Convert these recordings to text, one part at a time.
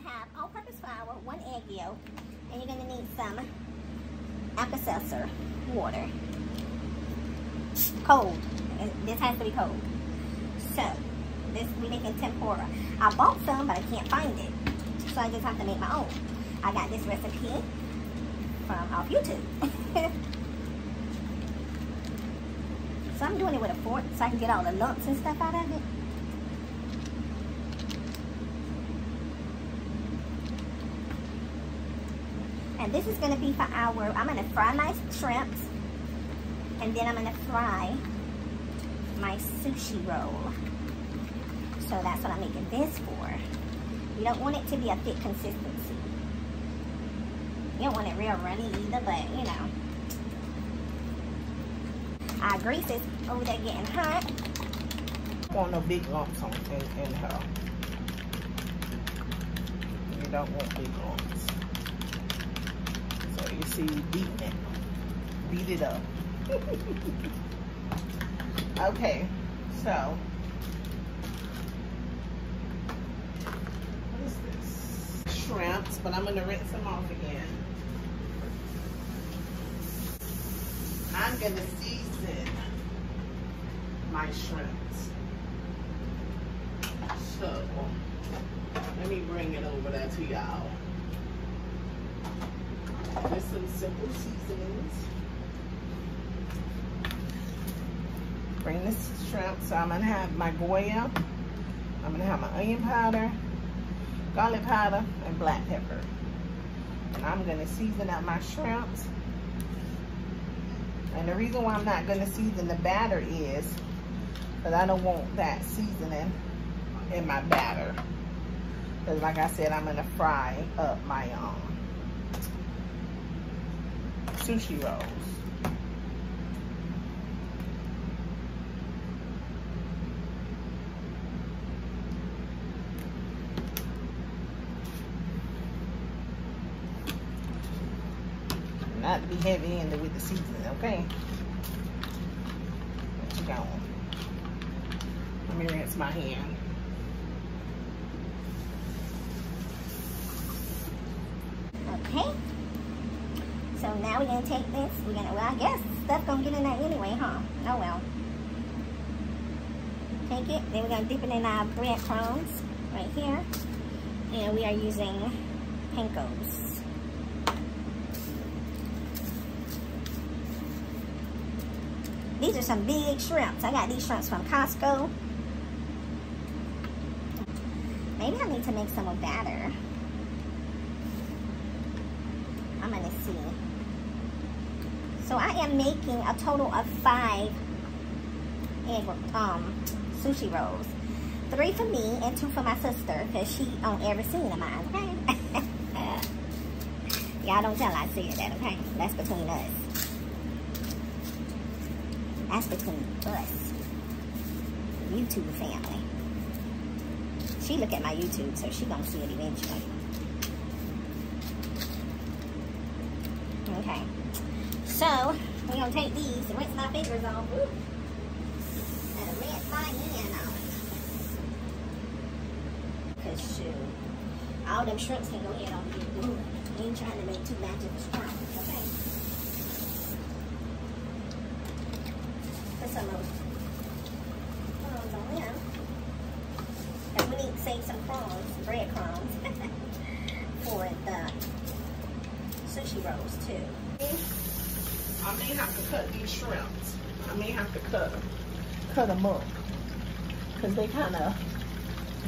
have all-purpose flour, 1 egg yolk, and you're gonna need some Alka-Seltzer water. Cold. This has to be cold. So, this we making tempura. I bought some, but I can't find it. So I just have to make my own. I got this recipe from off YouTube. So I'm doing it with a fork so I can get all the lumps and stuff out of it. And this is going to be for our, I'm going to fry my shrimps. And then I'm going to fry my sushi roll. So that's what I'm making this for. You don't want it to be a thick consistency. You don't want it real runny either, but you know. Our grease is over there getting hot. You want no big lumps on in her. You don't want big lumps. So you see, beating it. Beat it up. Okay, so what is this? Shrimps, but I'm gonna rinse them off again. I'm gonna season my shrimps. So let me bring it over there to y'all. Just some simple seasonings. Bring this shrimp. So I'm gonna have my Goya. I'm gonna have my onion powder, garlic powder, and black pepper. And I'm gonna season up my shrimps. And the reason why I'm not gonna season the batter is because I don't want that seasoning in my batter. Because like I said, I'm gonna fry up my sushi rolls. Not to be heavy-handed with the seasoning, okay? What you going? Let me rinse my hand. Okay. So now we're gonna take this. We're gonna, well, I guess stuff gonna get in there anyway, huh? Oh well. Take it. Then we're gonna dip it in our breadcrumbs right here, and we are using pancos. These are some big shrimps. I got these shrimps from Costco. Maybe I need to make some more batter. I'm gonna see. So I am making a total of 5 egg sushi rolls. 3 for me and 2 for my sister, because she on every scene of mine, okay? Y'all don't tell I said that, okay? That's between us. That's between us. YouTube family. She look at my YouTube, so she gonna see it eventually. Okay. So, we're gonna take these and rinse my fingers off. Ooh. And rinse my hand off. Cause shoot, all them shrimps can go ahead on you. We ain't trying to make 2 batches of shrimp, okay? Put some of crumbs on there. And we need to save some crumbs, breadcrumbs, for the sushi rolls too. I may have to cut these shrimps. I may have to cut them up because they kind of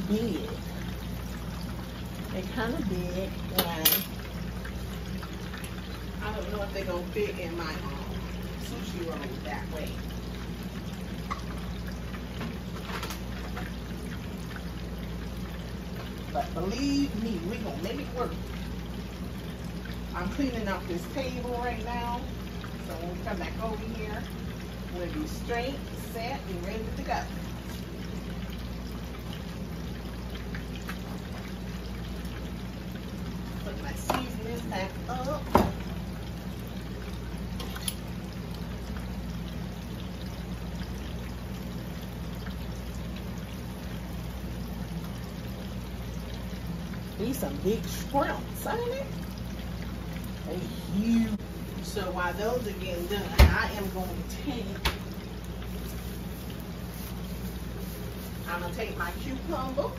big. They kind of big, and I don't know if they're gonna fit in my sushi roll that way. But believe me, we're gonna make it work. I'm cleaning up this table right now. So when we come back over here, we'll be straight, set, and ready to go. Put my seasonings back up. These some big shrimps, ain't it? They huge. So while those are getting done, I am going to take my cucumber.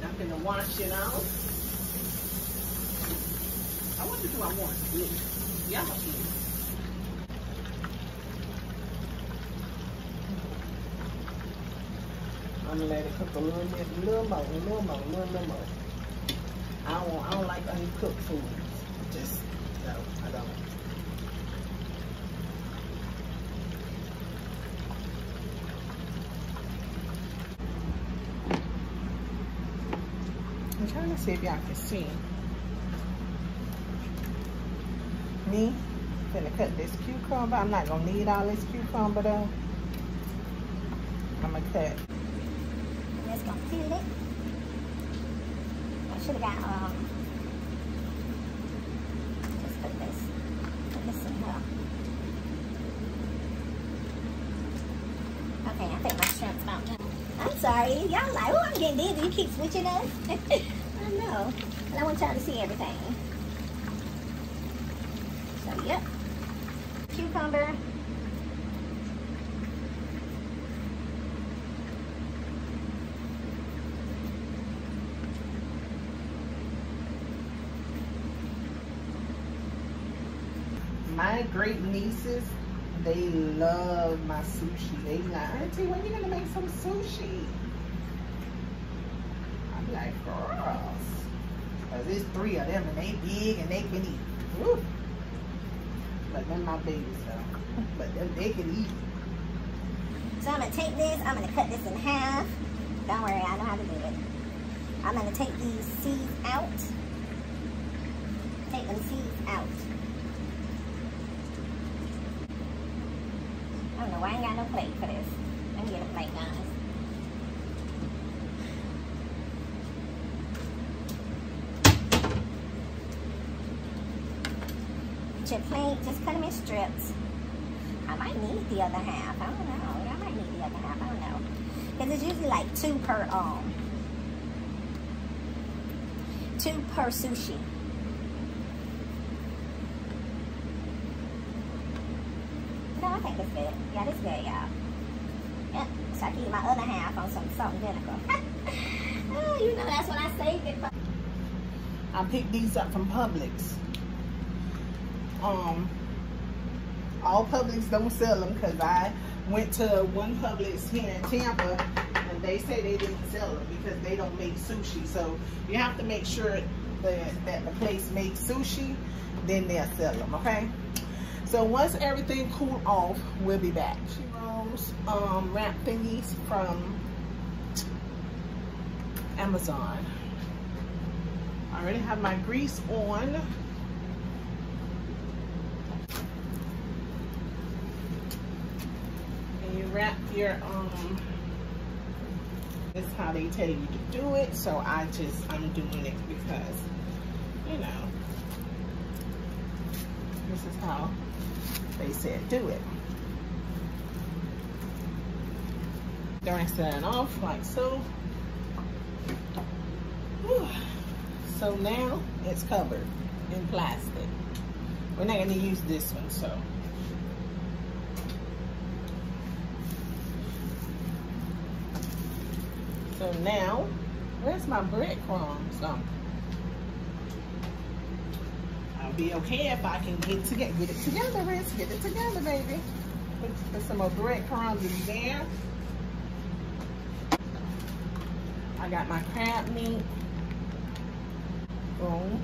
I'm gonna wash it out. I wonder do I want this? Y'all see. I'm gonna let it cook a little bit, a little more. I don't like uncooked food. Just no, I don't. I'm trying to see if y'all can see me. Gonna cut this cucumber. I'm not gonna need all this cucumber though. I'm gonna cut. I'm just gonna peel it. I should have got just put this in here. Okay, I think my shrimp's about done. I'm sorry, y'all like, oh, I'm getting dizzy. You keep switching us. I know, and I want y'all to see everything. So, yep, cucumber. My great nieces, they love my sushi. They like, Auntie, when you gonna make some sushi? I'm like, girls. Cause there's 3 of them and they big and they can eat. Woo. But they're my babies though. But they can eat. So I'm gonna take this, I'm gonna cut this in half. Don't worry, I know how to do it. I'm gonna take these seeds out. Take them seeds out. I don't know why I ain't got no plate for this. Let me get a plate, guys. Get your plate, just cut them in strips. I might need the other half. I don't know. I might need the other half. I don't know. Because it's usually like 2 per sushi. No, I think it's good. Yeah, this is good, y'all. Yep. So I can eat my other half on some salt and vinegar. Oh, you know that's what I saved it for. I picked these up from Publix. All Publix don't sell them because I went to one Publix here in Tampa and they say they didn't sell them because they don't make sushi. So you have to make sure that the place makes sushi, then they'll sell them, okay? So once everything cooled off, we'll be back. Rolls, wrap thingies from Amazon. I already have my grease on. And you wrap your, this is how they tell you to do it. So I'm doing it because, you know, this is how they said do it. Rinse that off like so. Whew. So now it's covered in plastic. We're not going to use this one, so. So now, where's my breadcrumbs? I'll be okay if I can get it together, Riz. Get it together, baby. Put some more breadcrumbs in there. I got my crab meat. Boom.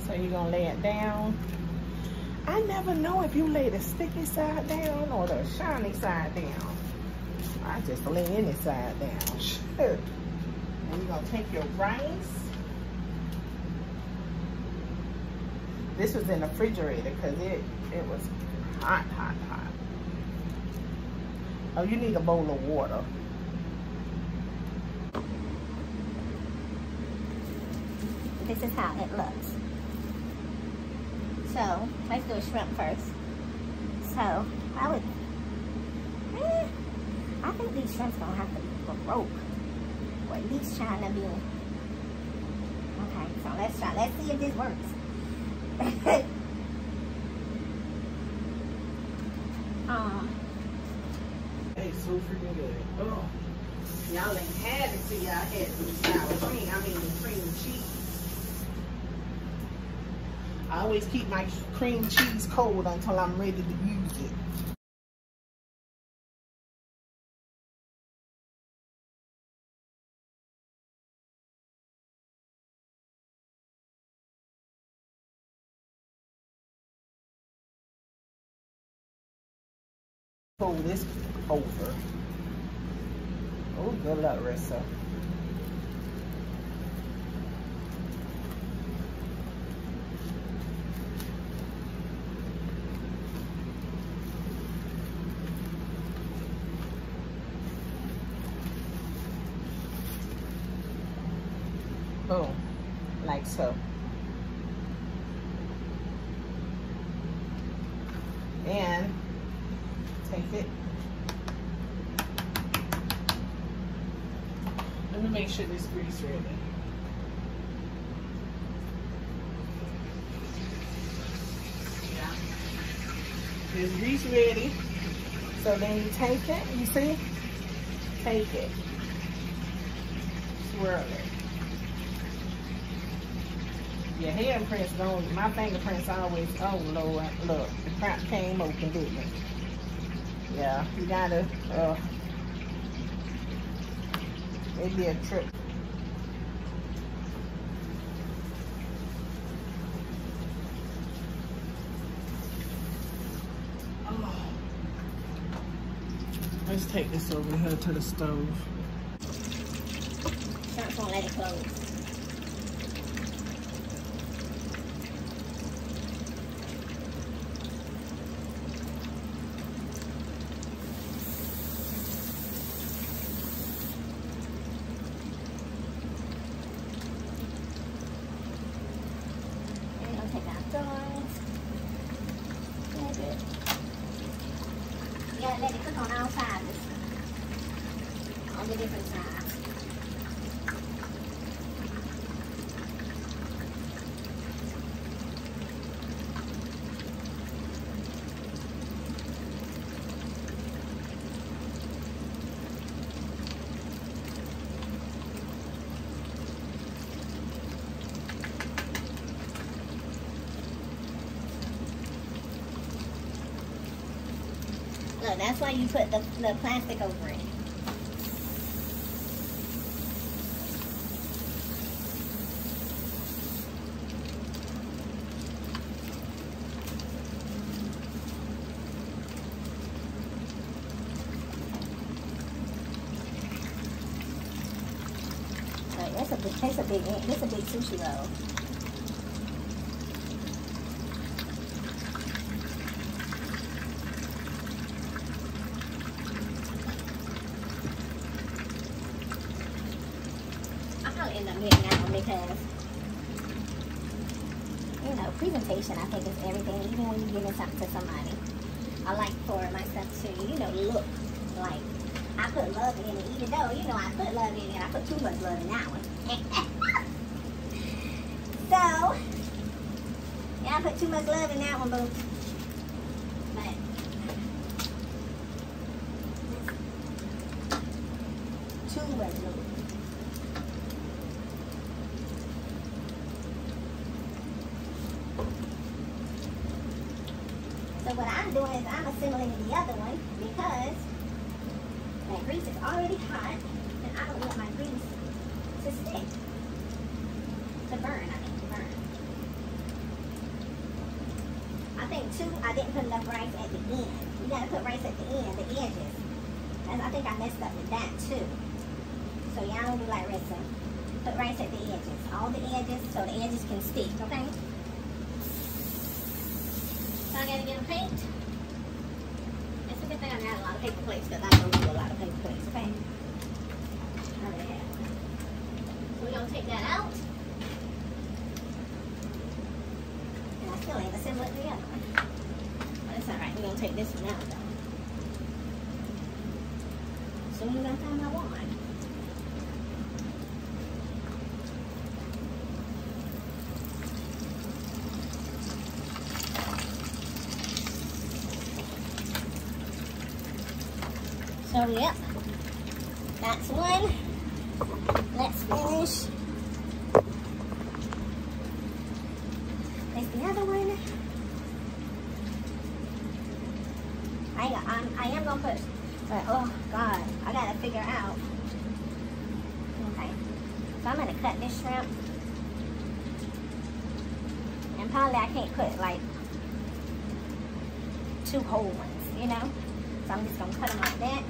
So you're gonna lay it down. I never know if you lay the sticky side down or the shiny side down. I just lay any side down. Sure. And you're gonna take your rice. This was in the refrigerator because it was hot. Oh, you need a bowl of water. This is how it looks. So, let's do a shrimp first. So, I think these shrimps gonna have to be broke, or at least trying to be. Okay, so let's try. Let's see if this works. It's so freaking good. Oh, y'all ain't had it till y'all had some sour cream. I mean, the cream cheese. I always keep my cream cheese cold until I'm ready to use it. Pull this over. Oh, good luck, Rissa. Boom, like so. And take it. Let me make sure this grease ready. Yeah. This grease ready. So then you take it, you see? Take it. Swirl it. Your handprints don't, my fingerprints always, oh Lord, look, the crap came open, didn't it? Yeah, you gotta, it'd be a trip. Oh. Let's take this over here to the stove. Just won't let it close. Yeah, let it cook on all sides. On the different sides. Look, that's why you put the plastic over it. Like, that's a big sushi roll. End up getting that one because, you know, presentation I think is everything, even when you're giving something to somebody. I like for myself to, you know, look like I put love in it, even though, you know, I put love in it. I put too much love in that one. So, yeah, I put too much love in that one, boo. But too much love. So what I'm doing is I'm assembling the other one because that grease is already hot and I don't want my grease to stick. To burn, I mean to burn. I think too, I didn't put enough rice at the end. You gotta put rice at the end, the edges. And I think I messed up with that too. So y'all don't do like Rissa. Put rice at the edges. All the edges so the edges can stick, okay? So I gotta get a plate. It's a good thing I got a lot of paper plates because I don't do a lot of paper plates, okay? I already have one. So we're gonna take that out. And I still ain't assembling the other one. But it's alright, we're gonna take this one out though. soon as I find my one. So yep, that's one. Let's finish. There's the other one. I am gonna put, but oh God, I gotta figure out. Okay, so I'm gonna cut this shrimp, and probably I can't put like 2 whole ones, you know. So I'm just gonna cut them like that.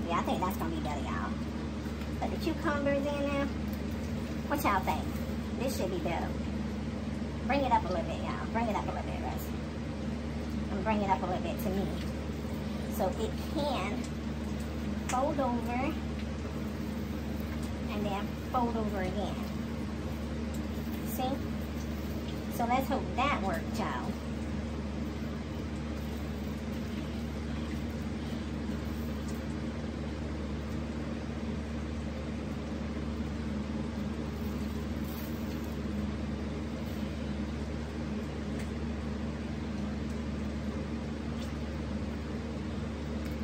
Yeah, I think that's gonna be better, y'all. Put the cucumbers in there. What y'all think? This should be better. Bring it up a little bit, y'all. Bring it up a little bit, Russ. And bring it up a little bit to me. So it can fold over and then fold over again. See? So let's hope that worked, y'all.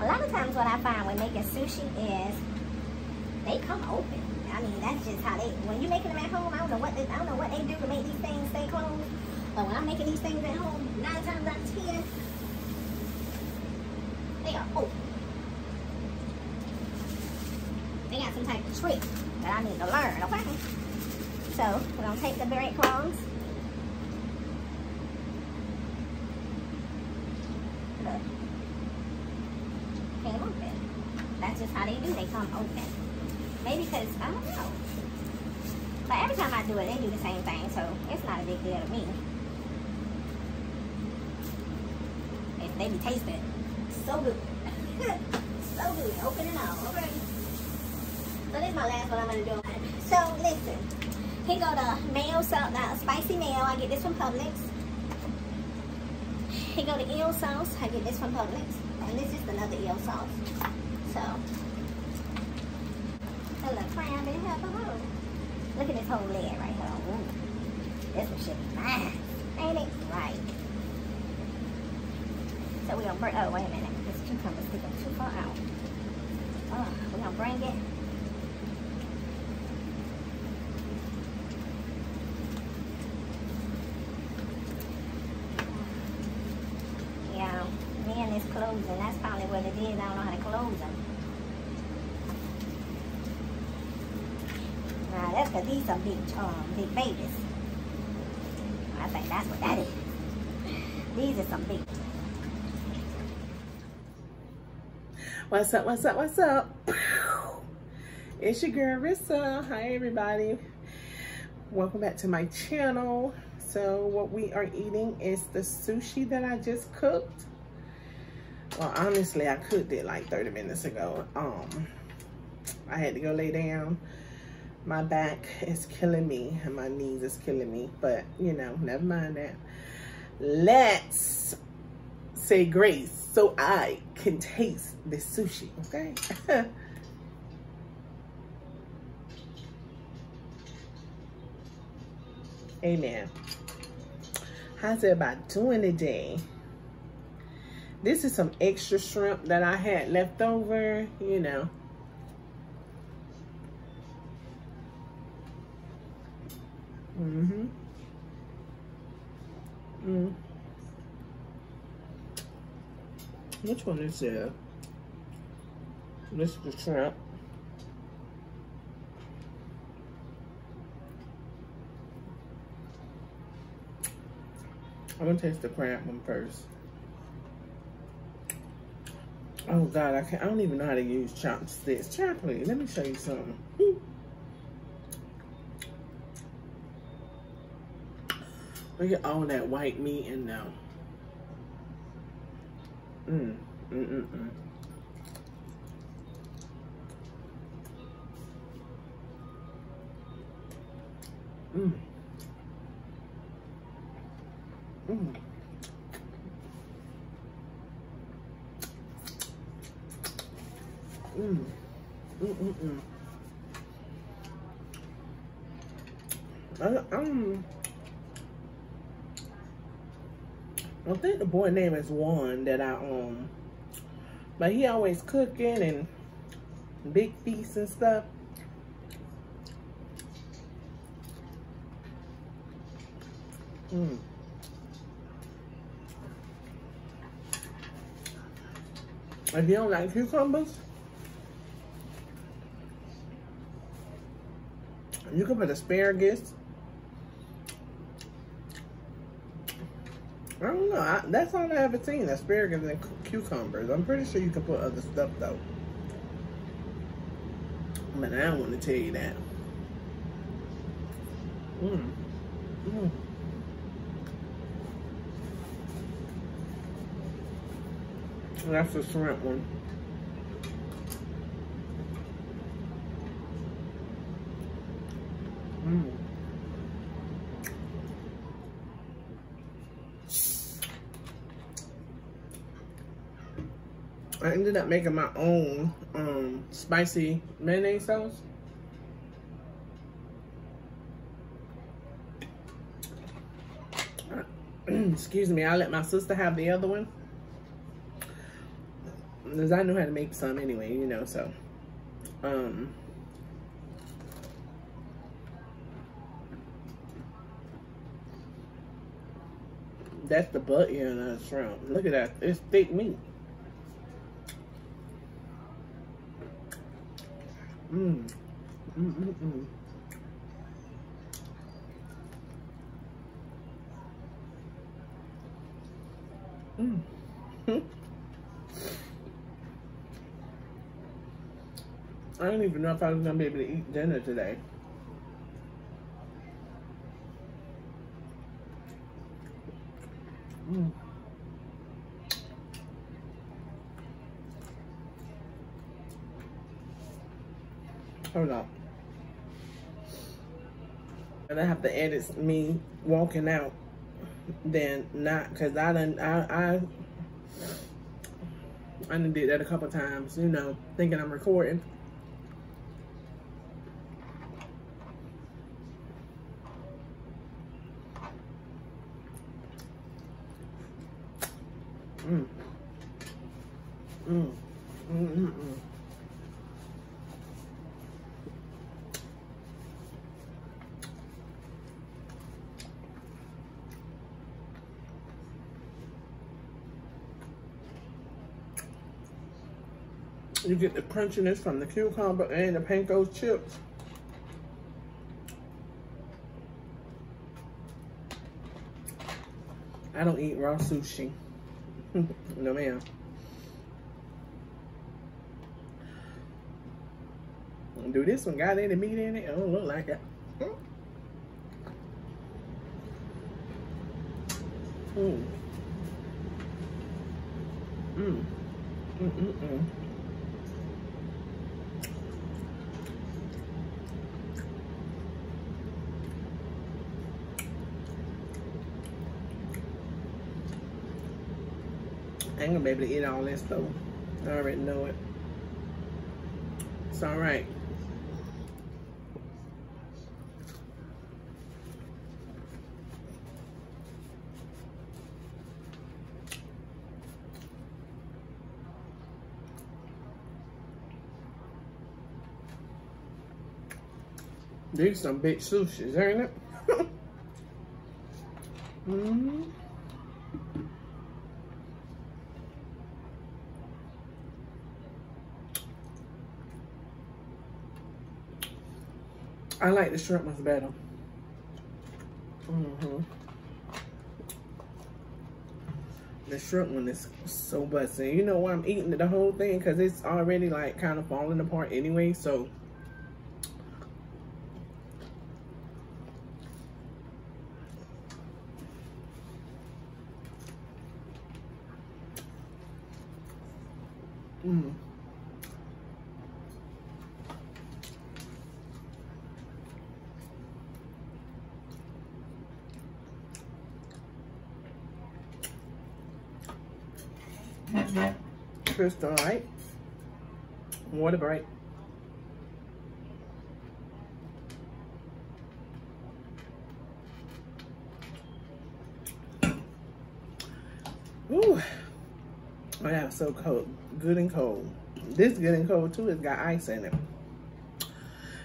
A lot of times what I find when making sushi is they come open. I mean, that's just how they, when you're making them at home, I don't know what they do to make these things stay closed. But when I'm making these things at home, 9 times out of 10, they are open. They got some type of trick that I need to learn, okay? So we're gonna take the breadcrumbs. Look. Came open. That's just how they do. They come open. Maybe because, I don't know. But every time I do it, they do the same thing. So it's not a big deal to me. They be tasting so good. So good. Open it all. Okay. So this is my last one I'm going to do. So listen. Here go the mayo sauce. Spicy mayo. I get this from Publix. Here go the eel sauce. I get this from Publix. And this is another eel sauce. So, a little crab in here. Look at this whole lid right here. Ooh. This one should be nice. Ain't it? Right. So we're going to bring, oh, wait a minute. This cucumber's sticking too far out. Oh, we're going to bring it. Yeah, me and this closing, that's probably what it is. I don't know how to close them. Nah, that's because these are big babies. I think that's what that is. These are some big. What's up, what's up, what's up? It's your girl Rissa. Hi everybody. Welcome back to my channel. So what we are eating is the sushi that I just cooked. Well, honestly, I cooked it like 30 minutes ago. I had to go lay down. My back is killing me and my knees is killing me, but you know, never mind that. Let's say grace so I can taste this sushi, okay? Amen. How's everybody doing today? This is some extra shrimp that I had left over, you know. Which one is it? This is the shrimp. I'm gonna taste the crab one first. Oh God, I don't even know how to use chopsticks. Chocolate, let me show you something. Look at all that white meat in there. Mmm. I think the boy name is Juan that but he always cooking and big feasts and stuff. If you don't like cucumbers, you can put asparagus. I don't know. That's all I ever seen, asparagus and cucumbers. I'm pretty sure you can put other stuff though. But I don't want to tell you that. That's the shrimp one. I ended up making my own spicy mayonnaise sauce. Excuse me, I let my sister have the other one, because I knew how to make some anyway, you know, so. That's the butt end of the shrimp. Look at that, it's thick meat. I didn't even know if I was gonna be able to eat dinner today. Hold on. And I have to edit me walking out, then not, cause I done did that a couple times, you know, thinking I'm recording. You get the crunchiness from the cucumber and the panko chips. I don't eat raw sushi. No, ma'am. Do this one got any meat in it? It don't look like it. I ain't gonna be able to eat all this though. I already know it. It's all right. These some big sushis, ain't it? I like the shrimp ones better. The shrimp one is so busting. You know why I'm eating the whole thing? Because it's already like kind of falling apart anyway, so. Crystal light, water bright. Ooh, oh, that was so cold, good and cold. This good and cold too. It's got ice in it.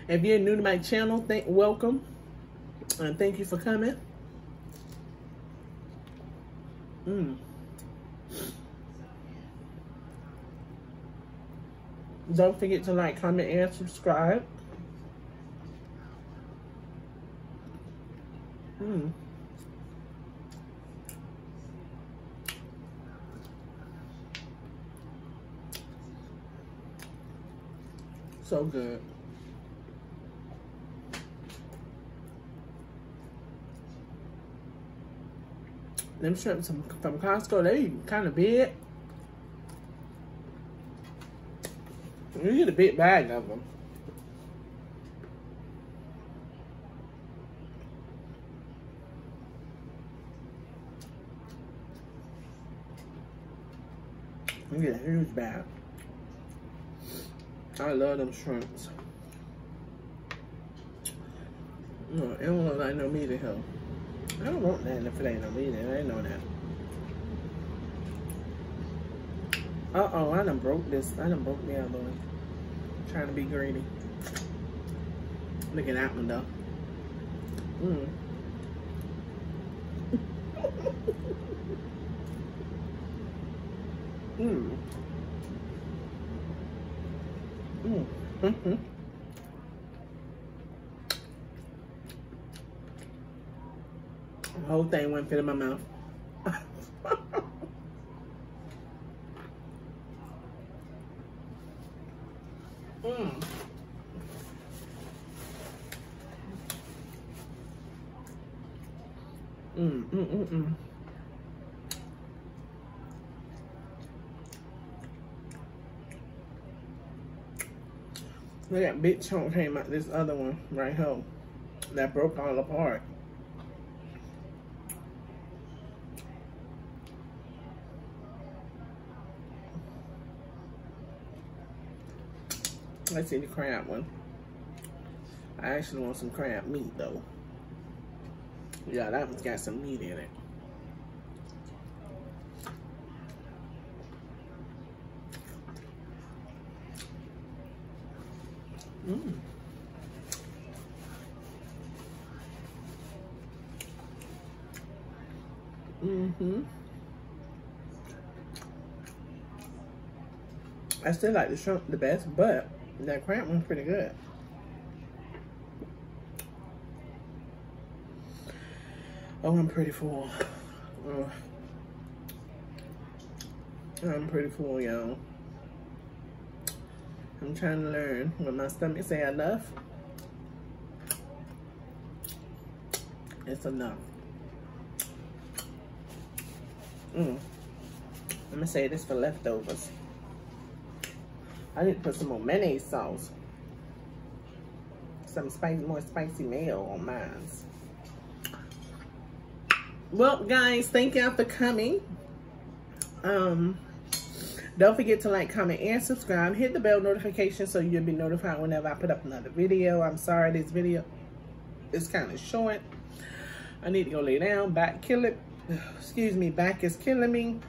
If you're new to my channel, welcome and thank you for coming. Don't forget to like, comment, and subscribe. So good. Them shrimps from Costco, they kind of big. You get a big bag of them. You get a huge bag. I love them shrimps. No, it don't look like no meat in here. I don't want that if it ain't no meat in it. I know that. Uh-oh, I done broke this. I done broke the other one. Trying to be greedy. Look at that one though. The whole thing went fit in my mouth. Look at that big chunk came out this other one right here that broke all apart. Let's see the crab one. I actually want some crab meat though. Yeah, that one's got some meat in it. I still like the shrimp the best, but that crab one's pretty good. Oh, I'm pretty full. Oh. I'm pretty full, y'all. I'm trying to learn when my stomach say enough. It's enough. I'm gonna say this for leftovers. I need to put some more mayonnaise sauce. Some more spicy mayo on mine. Well, guys, thank y'all for coming. Don't forget to like, comment, and subscribe. Hit the bell notification so you'll be notified whenever I put up another video. I'm sorry this video is kind of short. I need to go lay down. Back is killing me.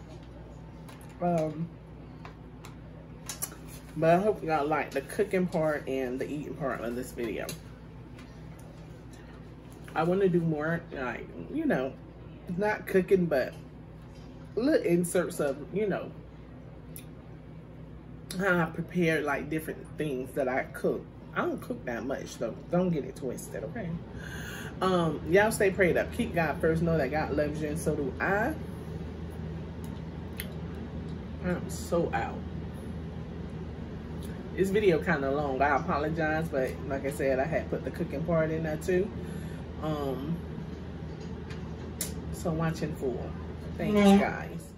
But I hope y'all like the cooking part and the eating part of this video. I want to do more, like, you know, not cooking, but little inserts of, you know, how I prepare like different things that I cook. I don't cook that much though. Don't get it twisted, okay? Y'all stay prayed up. Keep God first. Know that God loves you, and so do I. I'm so out. This video kind of long. I apologize, but like I said, I had put the cooking part in there too. So watching for. Thanks, guys.